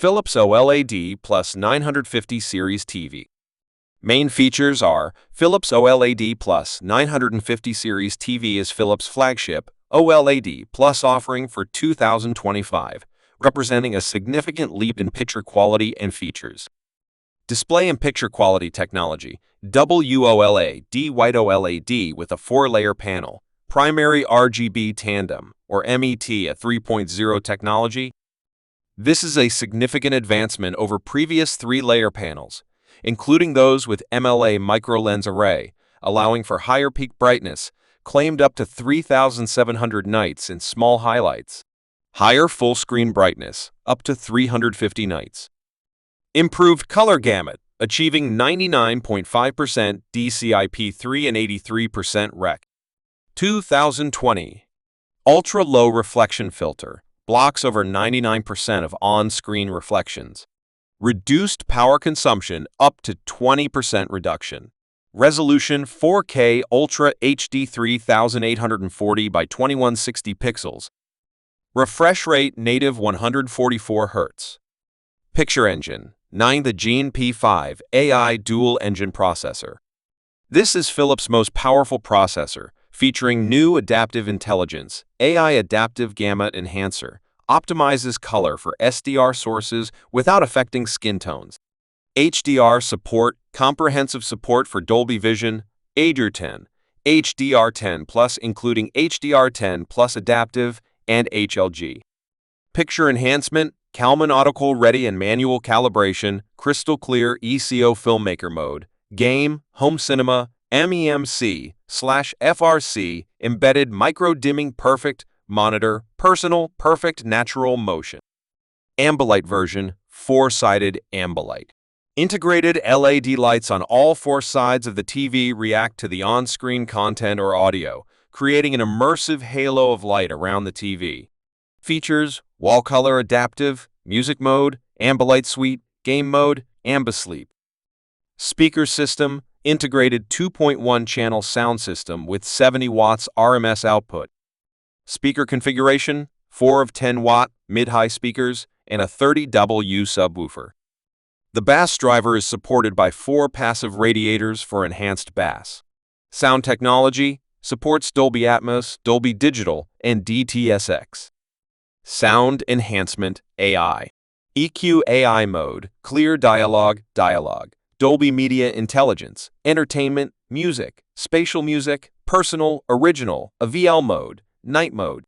Philips OLED Plus 950 Series TV. Main features are Philips OLED Plus 950 Series TV is Philips' flagship OLED Plus offering for 2025, representing a significant leap in picture quality and features. Display and picture quality technology, WOLED White OLED with a 4-layer panel, primary RGB tandem, or MET at 3.0 technology. This is a significant advancement over previous 3-layer panels, including those with MLA micro-lens array, allowing for higher peak brightness, claimed up to 3,700 nits in small highlights. Higher full-screen brightness, up to 350 nits. Improved color gamut, achieving 99.5% DCI-P3 and 83% Rec. 2020. Ultra-low reflection filter, blocks over 99% of on-screen reflections. Reduced power consumption up to 20% reduction. Resolution 4K Ultra HD 3840 by 2160 pixels. Refresh rate native 144 Hz. Picture engine 9 the GNP5 AI dual engine processor. This is Philips' most powerful processor, featuring new adaptive intelligence, AI adaptive gamut enhancer, optimizes color for SDR sources without affecting skin tones. HDR support, comprehensive support for Dolby Vision, HDR10, HDR10 Plus including HDR10 Plus adaptive and HLG. Picture enhancement, Kalman Autocall ready and manual calibration, crystal clear ECO filmmaker mode, game, home cinema, MEMC/FRC, embedded micro dimming perfect, monitor, personal, perfect natural motion. Ambilight version, 4-sided Ambilight. Integrated LED lights on all 4 sides of the TV react to the on-screen content or audio, creating an immersive halo of light around the TV. Features, wall color adaptive, music mode, Ambilight suite, game mode, Ambisleep. Speaker system, integrated 2.1 channel sound system with 70 watts RMS output. Speaker configuration, 4 of 10 watt mid-high speakers and a 30W subwoofer. The bass driver is supported by 4 passive radiators for enhanced bass. Sound technology supports Dolby Atmos, Dolby Digital, and DTS:X. Sound enhancement AI. EQ AI mode, clear dialogue, Dolby Media Intelligence, entertainment, music, spatial music, personal, original, a VL mode, night mode.